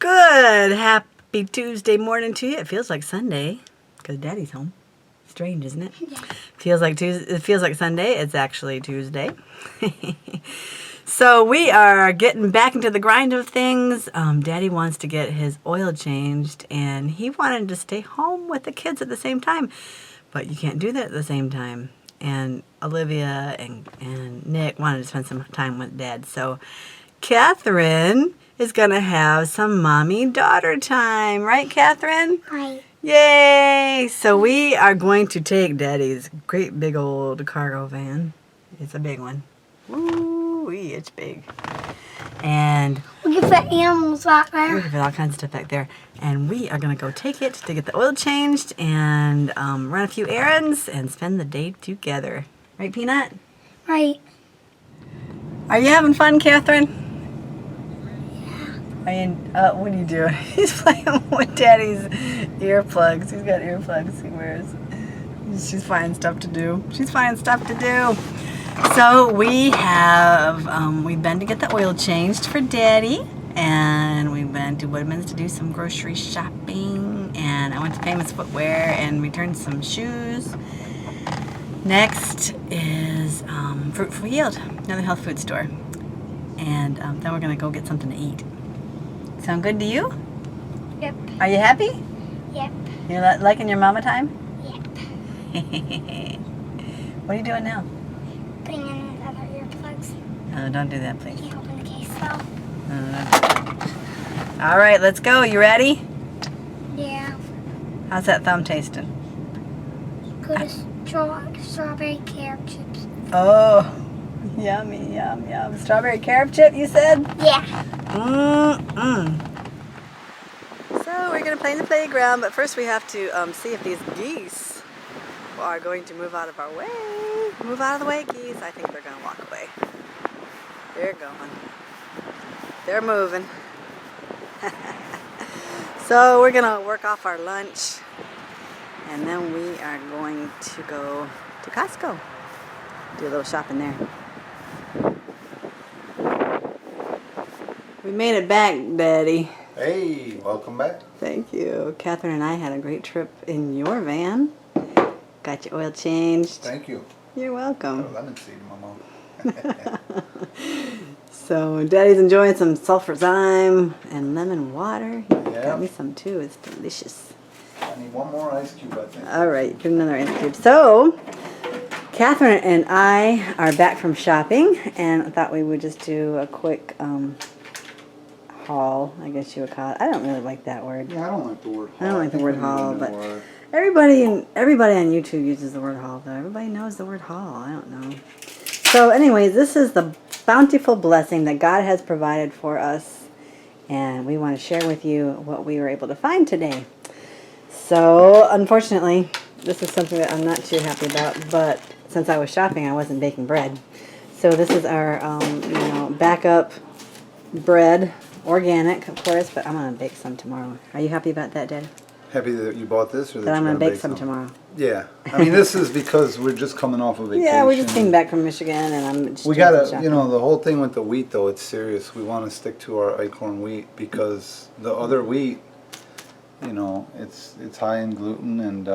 Good. Happy Tuesday morning to you. It feels like Sunday because Daddy's home. Strange, isn't it? Yeah. It feels like Sunday. It's actually Tuesday. So we are getting back into the grind of things. Daddy wants to get his oil changed, and he wanted to stay home with the kids at the same time. But you can't do that at the same time. And Olivia and Nick wanted to spend some time with Dad. So Catherine is going to have some mommy-daughter time. Right, Catherine? Right. Yay! So we are going to take Daddy's great big old cargo van. It's a big one. Woo-wee, it's big. And We can put animals out we there. have all kinds of stuff back there. And we are going to go take it to get the oil changed and run a few errands and spend the day together. Right, Peanut? Right. Are you having fun, Catherine? Are you, what are you doing? He's playing with Daddy's earplugs. He's got earplugs he wears. She's finding stuff to do. She's finding stuff to do. So we have, we've been to get the oil changed for Daddy. And we went to Woodman's to do some grocery shopping. And I went to Famous Footwear and returned some shoes. Next is Fruit for Yield, another health food store. And then we're going to go get something to eat. Sound good to you? Yep. Are you happy? Yep. You liking your mama time? Yep. What are you doing now? Putting in the other earplugs. Oh, don't do that, please. Can't open the case though. All right, let's go. You ready? Yeah. How's that thumb tasting? Good as strawberry carrot chips. Oh, yummy, yum, yum. Strawberry carob chip, you said? Yeah. So we're going to play in the playground, but first we have to see if these geese are going to move out of our way. Move out of the way, geese. I think they're going to walk away. They're going. They're moving. So we're going to work off our lunch, and then we are going to go to Costco. Do a little shopping there. We made it back, Daddy. Hey, welcome back. Thank you. Catherine and I had a great trip in your van. Got your oil changed. Thank you. You're welcome. Got a lemon seed in my mouth. So Daddy's enjoying some sulfur thyme and lemon water. He Yeah. got me some too. It's delicious. I need one more ice cube, I think. All right, get another ice cube. So Catherine and I are back from shopping, and I thought we would just do a quick haul, I guess you would call it. I don't really like that word. Yeah, I don't like the word haul. I don't like the think word we need a haul, new but word. everybody on YouTube uses the word haul, though. Everybody knows the word haul. I don't know. So anyways, this is the bountiful blessing that God has provided for us, and we want to share with you what we were able to find today. So unfortunately, this is something that I'm not too happy about, but since I was shopping, I wasn't baking bread. So this is our backup bread, organic, of course, but I'm going to bake some tomorrow. Are you happy about that, Dad? Happy that you bought this, or that That I'm you're going to gonna bake some tomorrow. Yeah, I mean this is because we're just coming off of vacation. Yeah, we just came back from Michigan, and I'm just We doing some gotta, shopping. you know, the whole thing with the wheat though, it's serious. We want to stick to our acorn wheat because the other wheat, you know, it's high in gluten and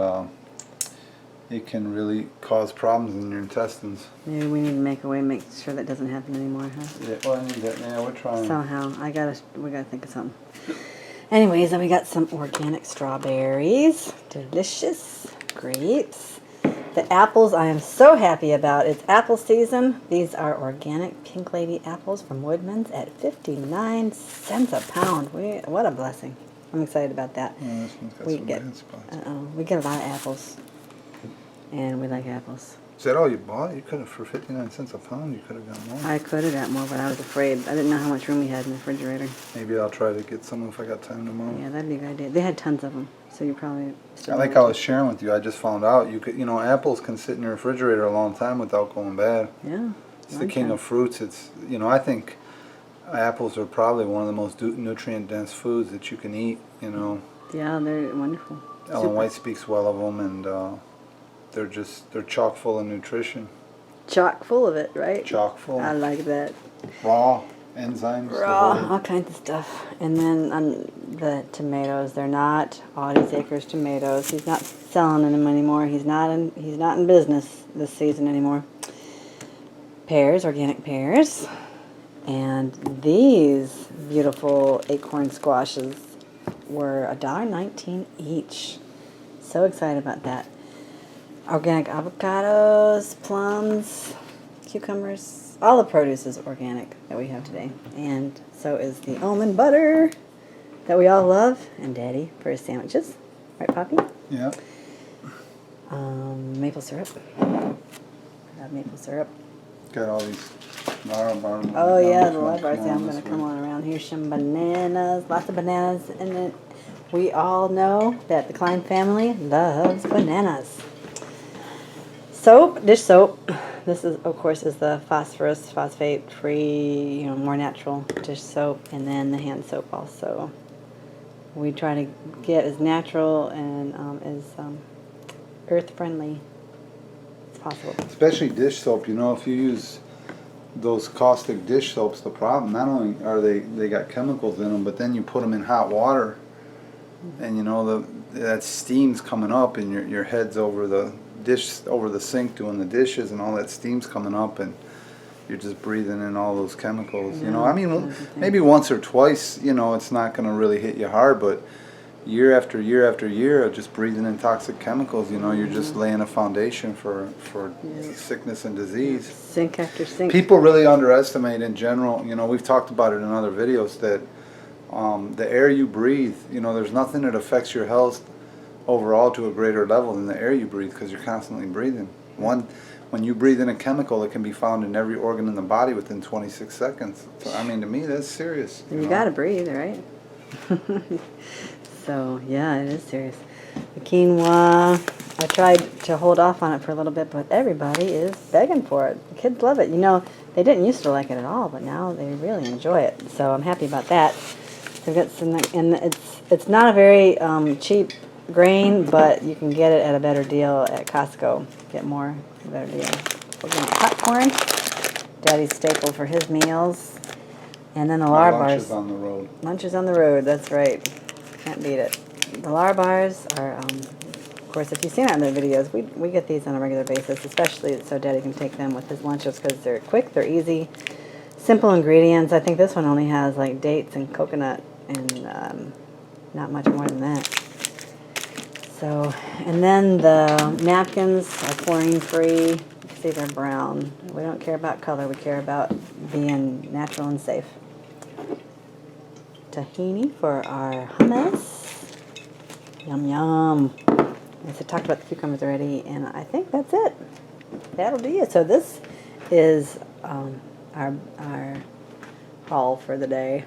it can really cause problems in your intestines. Maybe we need to make sure that doesn't happen anymore, huh? Yeah, well, I need that. Yeah, we're trying. Somehow, we gotta think of something. Anyways, then we got some organic strawberries, delicious grapes. The apples I am so happy about. It's apple season. These are organic Pink Lady apples from Woodman's at 59 cents a pound. What a blessing! I'm excited about that. Yeah, this one's got We some get, bad spots. we get a lot of apples, and we like apples. Is that all you bought? You could have, for 59 cents a pound, you could have got more. I could have got more, but I was afraid. I didn't know how much room we had in the refrigerator. Maybe I'll try to get some if I got time tomorrow. Yeah, that'd be a good idea. They had tons of them, so you probably still Like I was sharing with you, I just found out you could, you know, apples can sit in your refrigerator a long time without going bad. Yeah. It's the king of fruits. It's, you know, I think apples are probably one of the most nutrient dense foods that you can eat, you know. Yeah, they're wonderful. Ellen White speaks well of them, and they're chock full of nutrition. Chock full of it, right? Chock full. I like that. Raw. enzymes. the Raw, whole- all kinds of stuff. And then on the tomatoes, they're not Audie's Acres tomatoes. He's not selling them anymore. He's not in business this season anymore. Pears, organic pears. And these beautiful acorn squashes were $1.19 each. So excited about that. Organic avocados, plums, cucumbers. All the produce is organic that we have today. And so is the almond butter that we all love. And Daddy for his sandwiches. Right, Poppy? Yeah. Maple syrup. I have maple syrup. Got all these Lara Oh yeah, the live bars. Yeah, I'm gonna come on around. Here's some bananas, lots of bananas, and then we all know that the Klein family loves bananas. Soap, dish soap. This is, of course, is the phosphate-free, more natural dish soap, and then the hand soap also. We try to get as natural and as earth-friendly as possible. Especially dish soap. If you use those caustic dish soaps, the problem, not only are they got chemicals in them, but then you put them in hot water, and that steam's coming up, and your head's over the sink doing the dishes, and all that steam's coming up, and you're just breathing in all those chemicals. Maybe once or twice, it's not going to really hit you hard, but year after year after year of just breathing in toxic chemicals, you're just laying a foundation for sickness and disease. Sink after sink. People really underestimate in general, we've talked about it in other videos, that the air you breathe, there's nothing that affects your health overall to a greater level than the air you breathe, because you're constantly breathing. When you breathe in a chemical, it can be found in every organ in the body within 26 seconds. So, to me, that's serious. And you gotta breathe, right? So, yeah, it is serious. The quinoa, I tried to hold off on it for a little bit, but everybody is begging for it. The kids love it. They didn't used to like it at all, but now they really enjoy it. So I'm happy about that. So we've got some, and it's not a very cheap grain, but you can get it at a better deal at Costco. Get a better deal. We're getting popcorn, Daddy's staple for his meals, and then the Lara bars. Lunch is on the road. Lunch is on the road. That's right. Can't beat it. The Lara bars are, of course, if you've seen our other videos, we get these on a regular basis, especially so Daddy can take them with his lunches because they're quick, they're easy, simple ingredients. I think this one only has like dates and coconut and not much more than that. So, and then the napkins are chlorine-free. See, they're brown. We don't care about color. We care about being natural and safe. Tahini for our hummus. Yum, yum. As I talked about the cucumbers already, and I think that's it. That'll do it. So this is our haul for the day.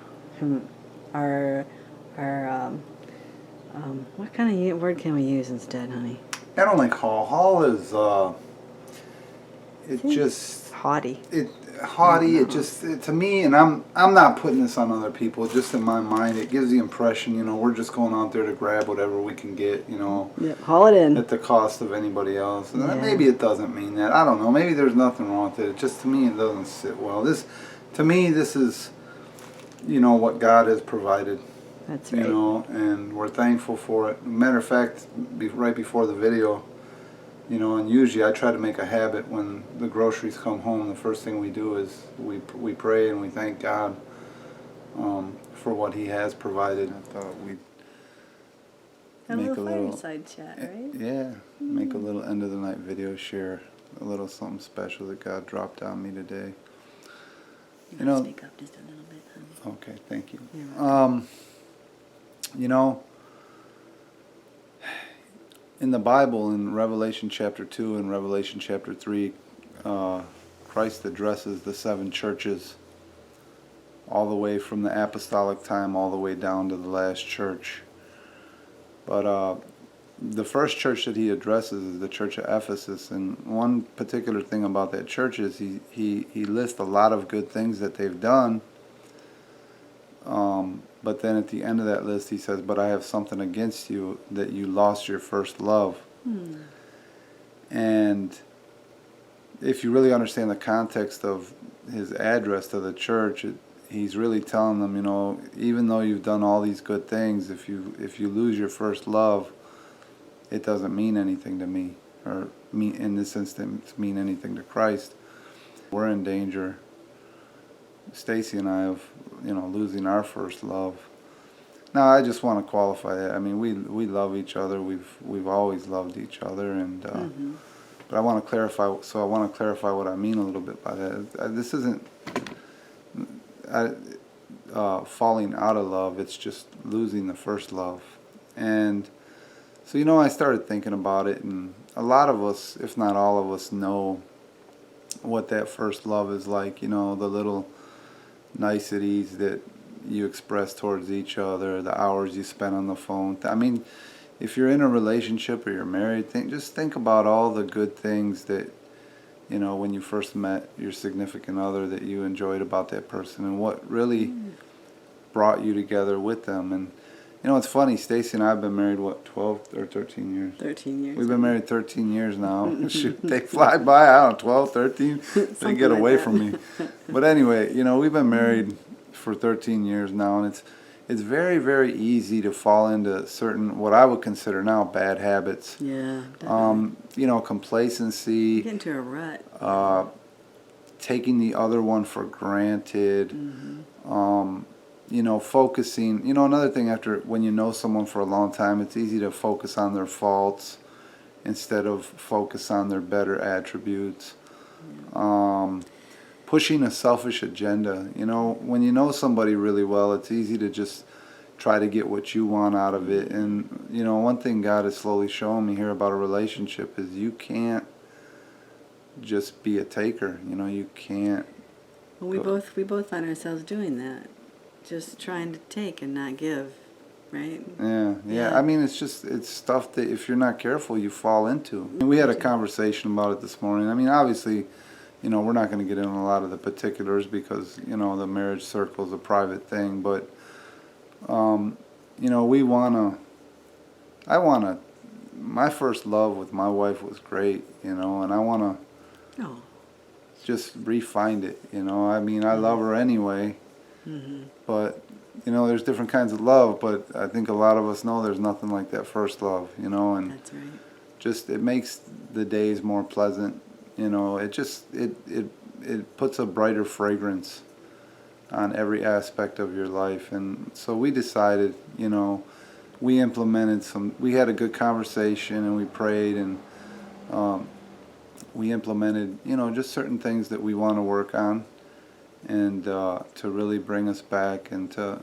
What kind of word can we use instead, honey? I don't like haul. Haul is just haughty. Haughty. It just to me, and I'm not putting this on other people. Just in my mind, it gives the impression, we're just going out there to grab whatever we can get, Yep, haul it in at the cost of anybody else. And yeah. Maybe it doesn't mean that. I don't know. Maybe there's nothing wrong with it. Just to me, it doesn't sit well. This is, what God has provided. That's right. And we're thankful for it. Matter of fact, right before the video, and usually I try to make a habit when the groceries come home, the first thing we do is we pray and we thank God for what He has provided. I thought we'd make a little fireside chat, right? Yeah, make a little end of the night video, share a little something special that God dropped on me today. Speak up just a little bit, honey. Okay, thank you. You're In the Bible, in Revelation chapter 2 and Revelation chapter 3, Christ addresses the 7 churches all the way from the apostolic time all the way down to the last church. But the first church that he addresses is the church of Ephesus, and one particular thing about that church is he lists a lot of good things that they've done, but then at the end of that list he says, but I have something against you, that you lost your first love. And if you really understand the context of his address to the church, he's really telling them, even though you've done all these good things, if you lose your first love, it doesn't mean anything to me, or me in this instance mean anything to Christ. We're in danger, Stacy and I, of losing our first love. Now, I just want to qualify that. I mean, we love each other. We've always loved each other, and but I want to clarify. So I want to clarify what I mean a little bit by that. This isn't falling out of love. It's just losing the first love. And so I started thinking about it, and a lot of us, if not all of us, know what that first love is like. The little niceties that you express towards each other, the hours you spend on the phone. I mean, if you're in a relationship or you're married, just think about all the good things that, when you first met your significant other, that you enjoyed about that person, and what really brought you together with them. And it's funny, Stacy and I have been married, 12 or 13 years? 13 years. We've been married 13 years now. Shoot, they fly by, I don't know, 12, 13, they get away from me. But anyway, we've been married for 13 years now, and it's very, very easy to fall into certain, what I would consider now, bad habits. Yeah. Complacency. Get into a rut. Taking the other one for granted. Focusing. Another thing, after when you know someone for a long time, it's easy to focus on their faults instead of focus on their better attributes. Pushing a selfish agenda. When you know somebody really well, it's easy to just try to get what you want out of it. And one thing God is slowly showing me here about a relationship is you can't just be a taker. You can't. Well, we both find ourselves doing that, just trying to take and not give, right? Yeah. I mean, it's stuff that if you're not careful, you fall into. We had a conversation about it this morning. I mean, obviously, we're not going to get into a lot of the particulars because, the marriage circle is a private thing. But, my first love with my wife was great, and I want to just re-find it, I mean, I love her anyway. But, there's different kinds of love, but I think a lot of us know there's nothing like that first love, and That's right. just, it makes the days more pleasant. It puts a brighter fragrance on every aspect of your life. And so we decided, we implemented we had a good conversation, and we prayed, and we implemented, just certain things that we want to work on, and to really bring us back, and to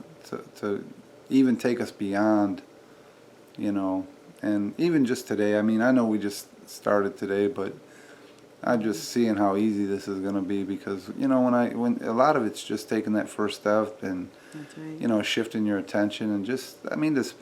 even take us beyond, and even just today. I mean, I know we just started today, but I'm just seeing how easy this is going to be, because when a lot of it's just taking that first step, and That's right. Shifting your attention, and just, I mean, this,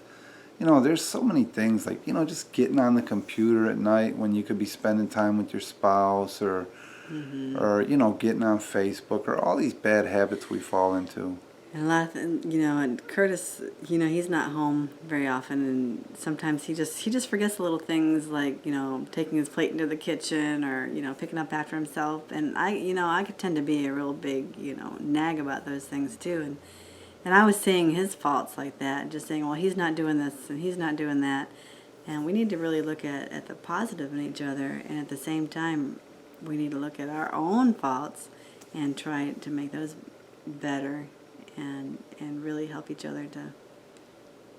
there's so many things, like, just getting on the computer at night when you could be spending time with your spouse, or getting on Facebook, or all these bad habits we fall into. And a lot of, and Curtis, he's not home very often, and sometimes he just forgets the little things, like, taking his plate into the kitchen, or, picking up after himself. And I could tend to be a real big, nag about those things too. And I was seeing his faults like that, just saying, well, he's not doing this and he's not doing that. And we need to really look at the positive in each other, and at the same time, we need to look at our own faults and try to make those better. And really help each other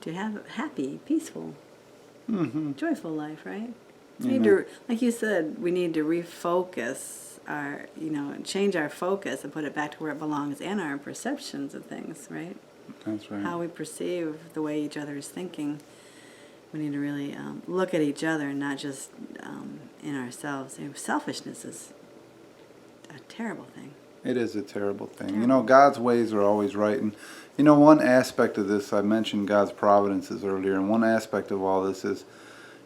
to have a happy, peaceful, joyful life, right? We need to, like you said, we need to refocus our, change our focus and put it back to where it belongs, and our perceptions of things, right? That's right. How we perceive the way each other is thinking. We need to really look at each other, and not just in ourselves. Selfishness is a terrible thing. It is a terrible thing. God's ways are always right. And, one aspect of this, I mentioned God's providences earlier, and one aspect of all this is,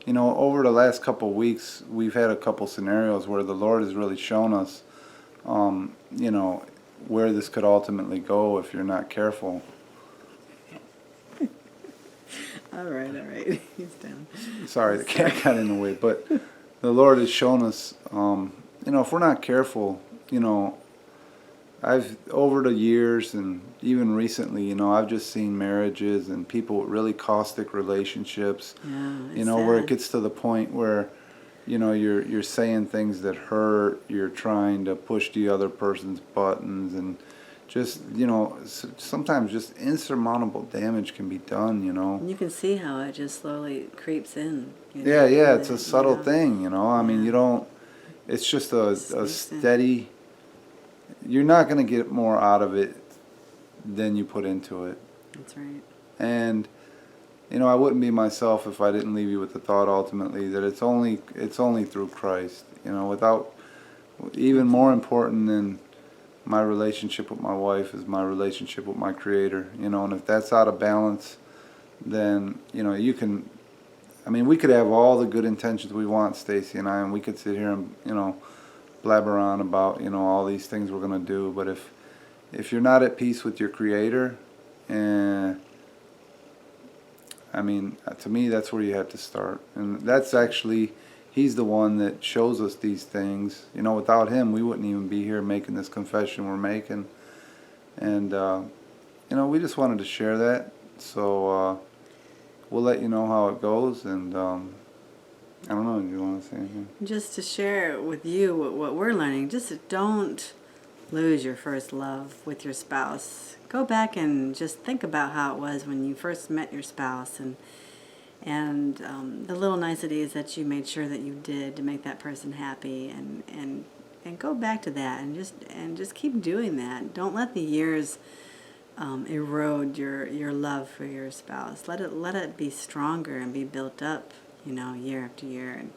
over the last couple of weeks, we've had a couple scenarios where the Lord has really shown us, where this could ultimately go if you're not careful. All right. He's down. Sorry, the cat got in the way. But the Lord has shown us, if we're not careful, I've over the years and even recently, you know, I've just seen marriages and people with really caustic relationships. Yeah, You it's know, where it sad. gets to the point where, you know, you're saying things that hurt. You're trying to push the other person's buttons, and just, you know, sometimes just insurmountable damage can be done. You know. And you can see how it just slowly creeps in. Yeah, yeah, it's a you subtle know? thing. You know, I mean, Yeah. you don't. It's just a Sneaks in. steady. You're not going to get more out of it than you put into it. That's right. And you know, I wouldn't be myself if I didn't leave you with the thought ultimately that it's only through Christ. You know, without even more important than my relationship with my wife is my relationship with my Creator. You know, and if that's out of balance, then you know you can. I mean, we could have all the good intentions we want, Stacy and I, and we could sit here and, you know, blabber on about, you know, all these things we're gonna do. But if you're not at peace with your Creator, and I mean, to me, that's where you have to start. And that's actually, He's the one that shows us these things. You know, without Him, we wouldn't even be here making this confession we're making. And, you know, we just wanted to share that. So we'll let you know how it goes. And I don't know, do you want to say anything? Just to share with you what we're learning, just don't lose your first love with your spouse. Go back and just think about how it was when you first met your spouse, and the little niceties that you made sure that you did to make that person happy, and go back to that, and just keep doing that. Don't let the years erode your love for your spouse. Let it be stronger and be built up, you know, year after year and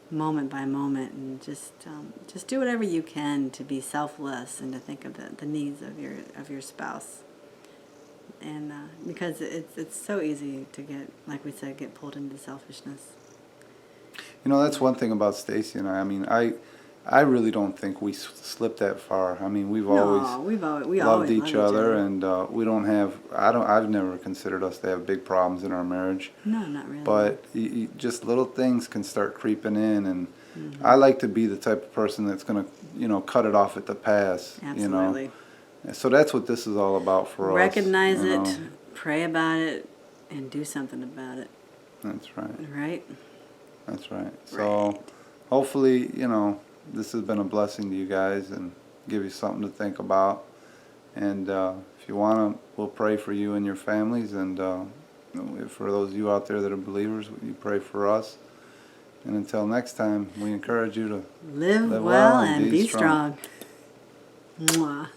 moment by moment, and just do whatever you can to be selfless and to think of the needs of your spouse. And because it's so easy to get, like we said, get pulled into selfishness. You know, that's one thing about Stacy and I. I mean, I really don't think we slipped that far. I mean, we always loved love each other, and we don't have. I've never considered us to have big problems in our marriage. No, not really. But just little things can start creeping in, and I like to be the type of person that's gonna, you know, cut it off at the pass. Absolutely. You know, so that's what this is all about for us. Recognize you it, know. pray about it, and do something about it. That's right. Right. That's right. So hopefully, you know, this has been a blessing to you guys and give you something to think about. And if you want to, we'll pray for you and your families. And for those of you out there that are believers, you pray for us. And until next time, we encourage you to Live well and be strong. Mwah.